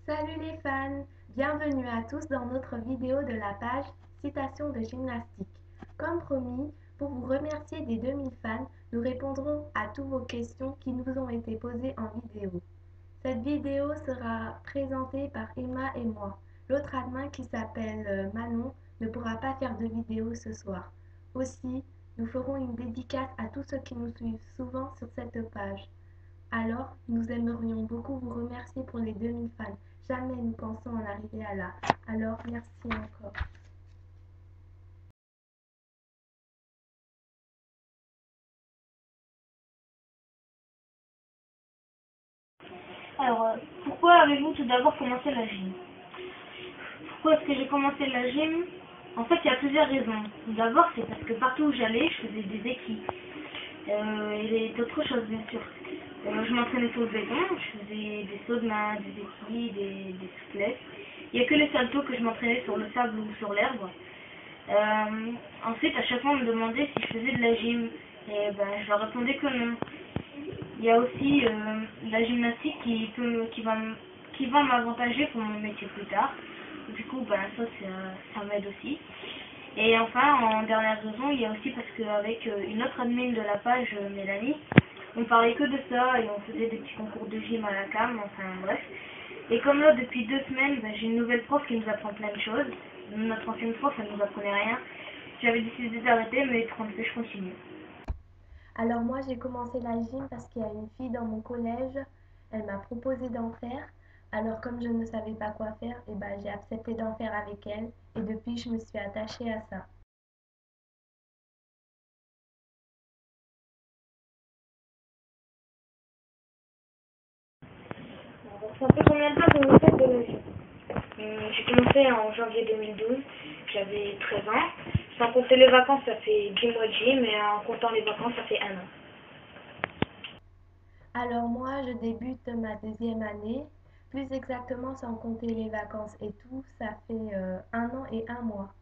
Salut les fans! Bienvenue à tous dans notre vidéo de la page Citation de gymnastique. Comme promis, pour vous remercier des 2000 fans, nous répondrons à toutes vos questions qui nous ont été posées en vidéo. Cette vidéo sera présentée par Emma et moi. L'autre admin qui s'appelle Manon ne pourra pas faire de vidéo ce soir. Aussi, nous ferons une dédicace à tous ceux qui nous suivent souvent sur cette page. Alors, nous aimerions beaucoup vous remercier pour les 2000 fans. Jamais nous pensons en arriver à là. Alors, merci encore. Alors, pourquoi avez-vous tout d'abord commencé la gym? Pourquoi est-ce que j'ai commencé la gym? En fait, il y a plusieurs raisons. D'abord, c'est parce que partout où j'allais, je faisais des équipes. Et d'autres choses, bien sûr. Je m'entraînais sur le béton, je faisais des sauts de main, des équilles, des souplesses. Il n'y a que les saltos que je m'entraînais sur le sable ou sur l'herbe. Ensuite, à chaque fois, on me demandait si je faisais de la gym. Et ben, je leur répondais que non. Il y a aussi la gymnastique qui va m'avantager pour mon métier plus tard. Du coup, ben, ça m'aide aussi. Et enfin, en dernière raison, il y a aussi parce qu'avec une autre admin de la page, Mélanie, on parlait que de ça et on faisait des petits concours de gym à la cam, enfin bref. Et comme là, depuis 2 semaines, ben, j'ai une nouvelle prof qui nous apprend plein de choses. Notre ancienne prof, elle nous apprenait rien. J'avais décidé d'arrêter, mais je continue. Alors moi, j'ai commencé la gym parce qu'il y a une fille dans mon collège, elle m'a proposé d'en faire. Alors comme je ne savais pas quoi faire, j'ai accepté d'en faire avec elle et depuis, je me suis attachée à ça. Ça fait combien de temps que vous faites de la gym? J'ai commencé en janvier 2012, j'avais 13 ans. Sans compter les vacances, ça fait 10 mois de gym, et en comptant les vacances, ça fait 1 an. Alors moi, je débute ma deuxième année. Plus exactement, sans compter les vacances et tout, ça fait 1 an et 1 mois.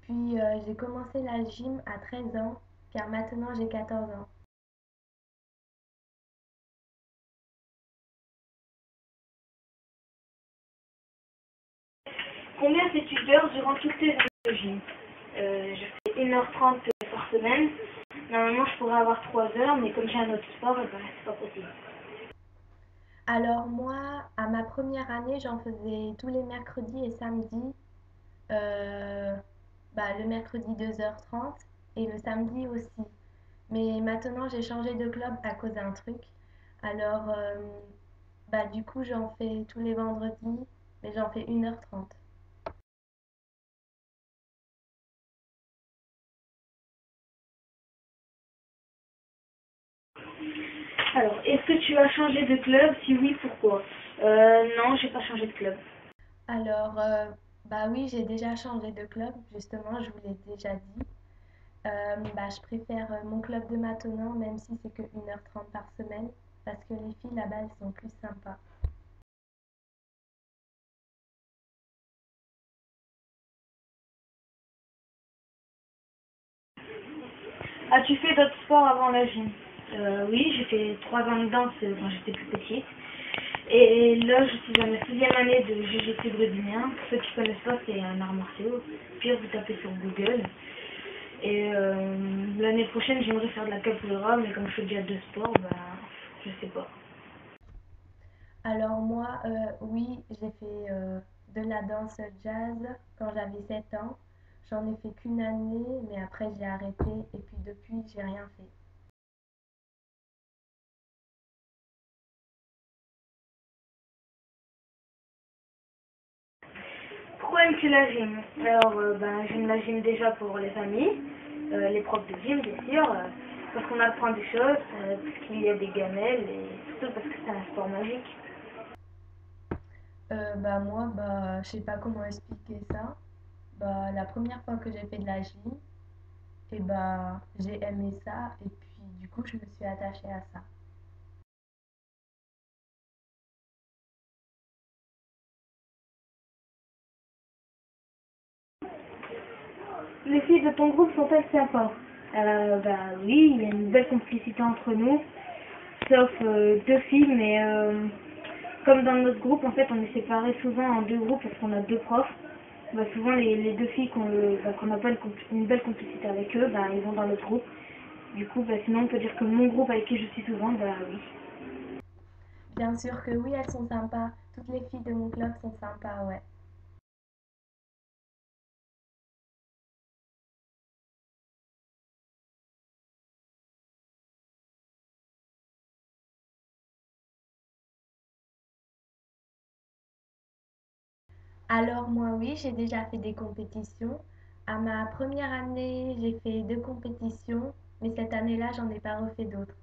Puis j'ai commencé la gym à 13 ans, car maintenant j'ai 14 ans. Combien fais-tu d'heures durant toutes tes années de gym? Je fais 1h30 par semaine. Normalement, je pourrais avoir 3 heures, mais comme j'ai un autre sport, c'est pas possible. Alors moi, à ma première année, j'en faisais tous les mercredis et samedis. Euh, le mercredi 2h30 et le samedi aussi. Mais maintenant, j'ai changé de club à cause d'un truc. Alors, du coup, j'en fais tous les vendredis, mais j'en fais 1h30. Alors, est-ce que tu as changé de club? Si oui, pourquoi? Non, j'ai pas changé de club. Alors, oui, j'ai déjà changé de club, justement, je vous l'ai déjà dit. Je préfère mon club de maintenant, même si c'est que 1h30 par semaine, parce que les filles là-bas, elles sont plus sympas. As-tu fait d'autres sports avant la gym? Oui, j'ai fait 3 ans de danse quand j'étais plus petite. Et là, je suis à ma 6e année de jiu-jitsu brésilien. Pour ceux qui ne connaissent pas, c'est un art martial. Pire, vous tapez sur Google. Et l'année prochaine, j'aimerais faire de la capoeira, mais comme je fais déjà 2 sports, je sais pas. Alors moi, oui, j'ai fait de la danse jazz quand j'avais 7 ans. J'en ai fait qu'une année, mais après j'ai arrêté et puis depuis, j'ai rien fait. Pourquoi aimes-tu la gym? Alors, j'aime la gym déjà pour les amis, les profs de gym, bien sûr, parce qu'on apprend des choses, parce qu'il y a des gamelles, et surtout parce que c'est un sport magique. Moi, je sais pas comment expliquer ça. La première fois que j'ai fait de la gym, j'ai aimé ça et puis du coup, je me suis attachée à ça. Les filles de ton groupe sont-elles sympas? Oui, il y a une belle complicité entre nous, sauf 2 filles, mais comme dans notre groupe, en fait, on est séparés souvent en deux groupes parce qu'on a deux profs. Bah, souvent, les deux filles qu'on n'a pas une belle complicité avec eux, bah, ils vont dans notre groupe. Du coup, bah, sinon, on peut dire que mon groupe avec qui je suis souvent, bah oui. Bien sûr que oui, elles sont sympas. Toutes les filles de mon club sont sympas, ouais. Alors moi oui, j'ai déjà fait des compétitions. À ma première année, j'ai fait deux compétitions, mais cette année-là, j'en ai pas refait d'autres.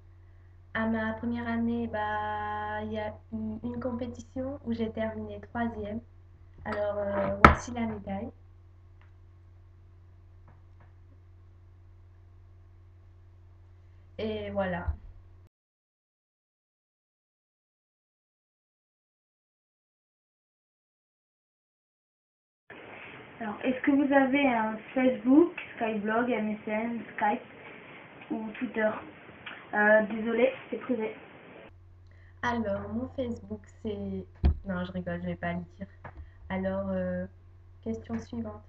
À ma première année, bah, il y a eu une compétition où j'ai terminé troisième. Alors voici la médaille. Et voilà. Alors, est-ce que vous avez un Facebook, Skyblog, MSN, Skype ou Twitter? Désolé, c'est privé. Alors mon Facebook, c'est... Non, je rigole, je vais pas le dire. Alors, question suivante.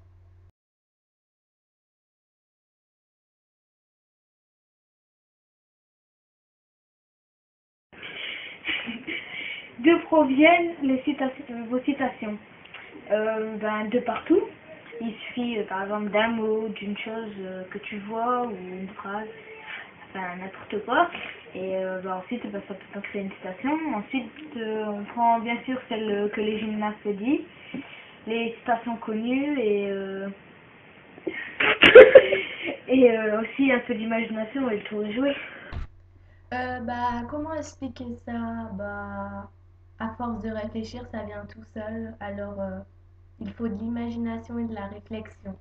D'où proviennent vos citations? Ben, de partout. Il suffit, par exemple, d'un mot, d'une chose que tu vois, ou une phrase, enfin n'importe quoi. Et ben, ensuite, ben, ça peut créer une citation. Ensuite, on prend bien sûr celle que les gymnastes disent, les citations connues et aussi un peu d'imagination et le tour est joué. Bah, comment expliquer ça? Bah, à force de réfléchir, ça vient tout seul. Alors, il faut de l'imagination et de la réflexion.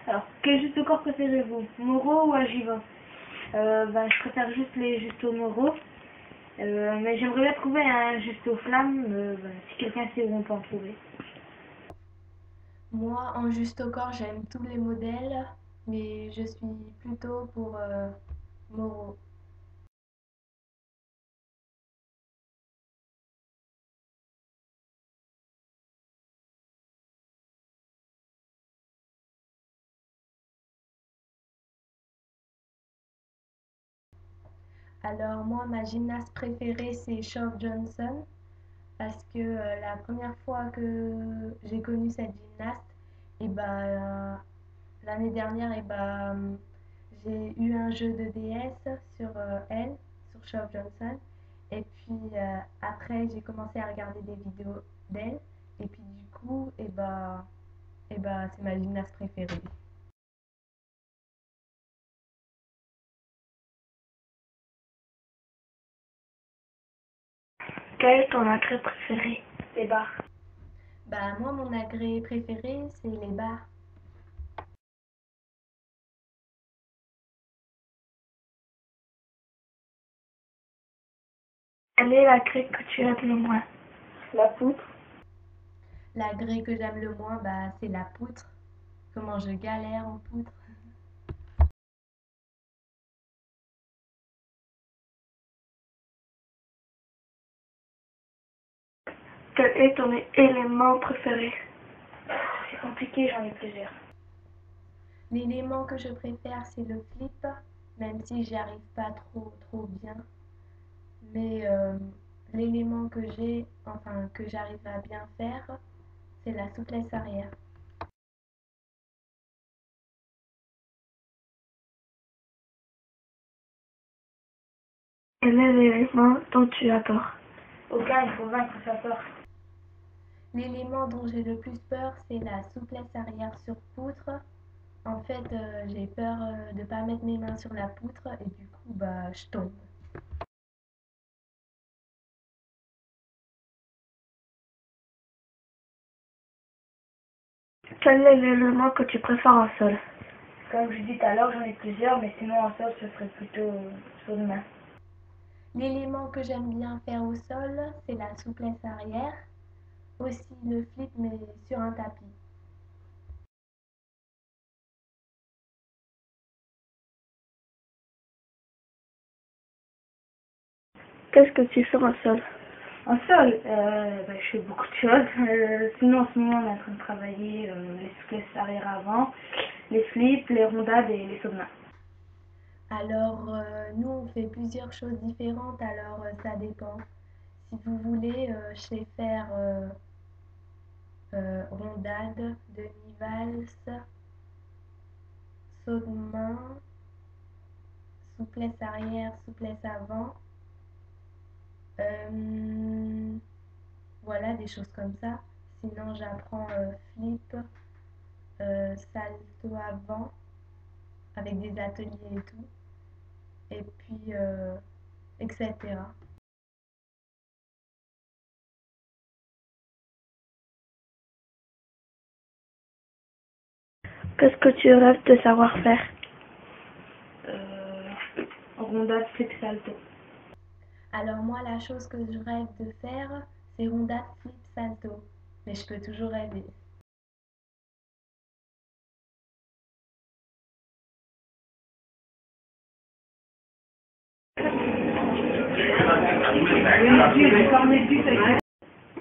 Alors, quel juste au corps préférez-vous? Moreau ou Agiva? Ben, je préfère juste les justes moraux. Mais j'aimerais bien trouver un juste aux flammes, ben, si quelqu'un sait où on peut en trouver. Moi, en juste au corps, j'aime tous les modèles, mais je suis plutôt pour Moreau. Alors, moi, ma gymnaste préférée, c'est Shove Johnson, parce que la première fois que j'ai connu cette gymnaste, et bah, l'année dernière, et bah, j'ai eu un jeu de DS sur elle, sur Shove Johnson. Et puis après, j'ai commencé à regarder des vidéos d'elle. Et puis du coup, et bah, c'est ma gymnaste préférée. Quel est ton agrès préféré? Les bars. Bah moi, mon agrès préféré, c'est les bars. Quel est l'agrès que tu aimes le moins? La poutre. L'agrès que j'aime le moins, bah, c'est la poutre. Comment je galère en poutre. Quel est ton élément préféré? C'est compliqué, j'en ai plusieurs. L'élément que je préfère, c'est le flip, même si j'y arrive pas trop bien. Mais l'élément que j'ai, enfin que j'arrive à bien faire, c'est la souplesse arrière. Quel est l'élément dont tu as peur? Aucun, il faut vaincre sa peur. L'élément dont j'ai le plus peur, c'est la souplesse arrière sur poutre. En fait, j'ai peur de ne pas mettre mes mains sur la poutre et du coup, bah, je tombe. Quel est l'élément que tu préfères en sol? Comme je dis tout à l'heure, j'en ai plusieurs, mais sinon en sol, ce serait plutôt sur le main. L'élément que j'aime bien faire au sol, c'est la souplesse arrière. Aussi le flip, mais sur un tapis. Qu'est-ce que tu fais en sol? En sol, je fais beaucoup de choses. Sinon, en ce moment, on est en train de travailler les souplesses arrière-avant, les flips, les rondades et les sauts de main. Alors, nous, on fait plusieurs choses différentes, alors ça dépend. Si vous voulez, je sais faire rondade, demi-valse, saut de main, souplesse arrière, souplesse avant. Voilà, des choses comme ça. Sinon, j'apprends flip, salto avant, avec des ateliers et tout. Et puis, etc. Qu'est-ce que tu rêves de savoir faire? Rondade, flip, salto. Alors moi, la chose que je rêve de faire, c'est rondade, flip, salto. Mais je peux toujours rêver.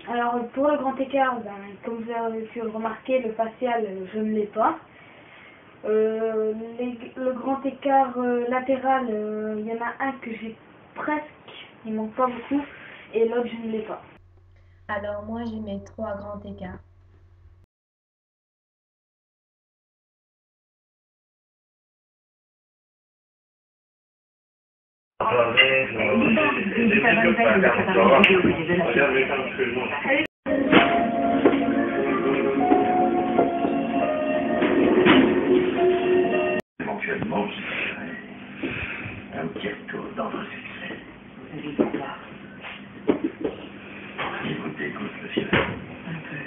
Alors pour le grand écart, comme vous avez pu le remarquer, le facial, je ne l'ai pas. Le grand écart latéral, il y en a un que j'ai presque, il manque pas beaucoup, et l'autre je ne l'ai pas. Alors moi, j'ai mes 3 grands écarts. Éventuellement, je ferai un petit retour dans vos succès. Écoutez, le ciel. Un peu.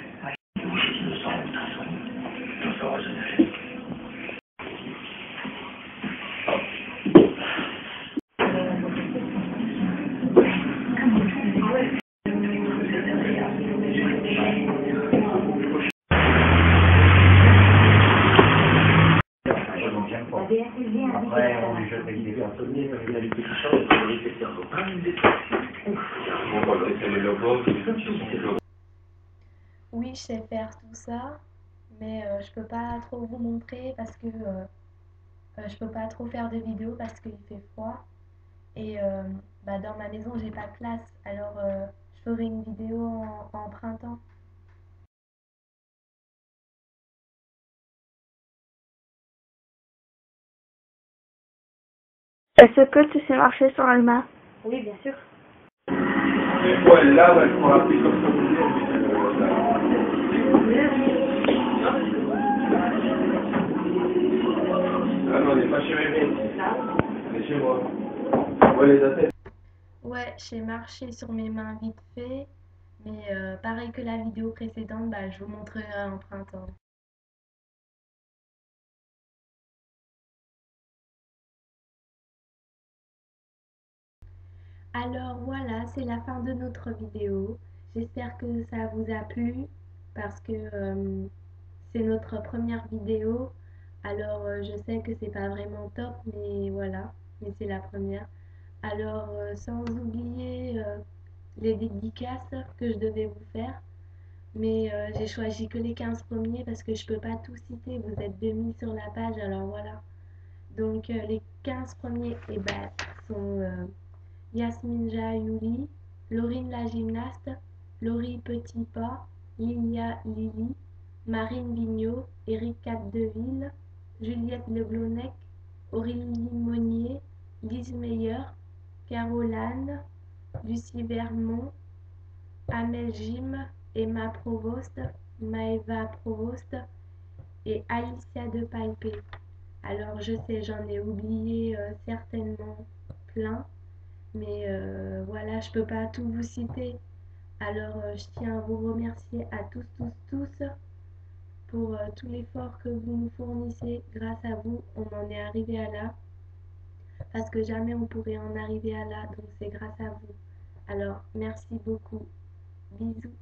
Où je me sens, de toute façon, tout sera généré. Après, on lui jette avec des cantonniers, parce qu'il a les petits choses, il risque de faire plein de Oui, je sais faire tout ça, mais je peux pas trop vous montrer parce que je peux pas trop faire de vidéos parce qu'il fait froid. Et dans ma maison, j'ai pas de place, alors je ferai une vidéo en printemps. Est-ce que tu sais marcher sur les mains? Oui, bien sûr. Ouais, là, ouais, pour appuyer comme ça, vous ah non, on n'est pas chez Mémé. On est chez moi. Ouais, les attelles. Ouais, j'ai marché sur mes mains vite fait, mais pareil que la vidéo précédente, je vous montrerai en printemps. Alors voilà, c'est la fin de notre vidéo. J'espère que ça vous a plu parce que c'est notre première vidéo. Alors je sais que c'est pas vraiment top, mais voilà, mais c'est la première. Alors sans oublier les dédicaces que je devais vous faire. Mais j'ai choisi que les 15 premiers parce que je peux pas tout citer, vous êtes 2000 sur la page, alors voilà. Donc les 15 premiers sont Yasmine Jayouli, Laurine la gymnaste, Laurie Petit Pas, Lilia Lily, Marine Vignot, Eric Capdeville, Juliette Leblonnec, Aurélie Monnier, Lise Meyer, Caroline, Lucie Vermont, Amel Jim, Emma Provost, Maëva Provost et Alicia de Palpé. Alors je sais, j'en ai oublié certainement plein, mais voilà, je peux pas tout vous citer. Alors je tiens à vous remercier à tous pour tout l'effort que vous nous fournissez. Grâce à vous, on en est arrivé à là, parce que jamais on pourrait en arriver à là, donc c'est grâce à vous. Alors merci beaucoup. Bisous.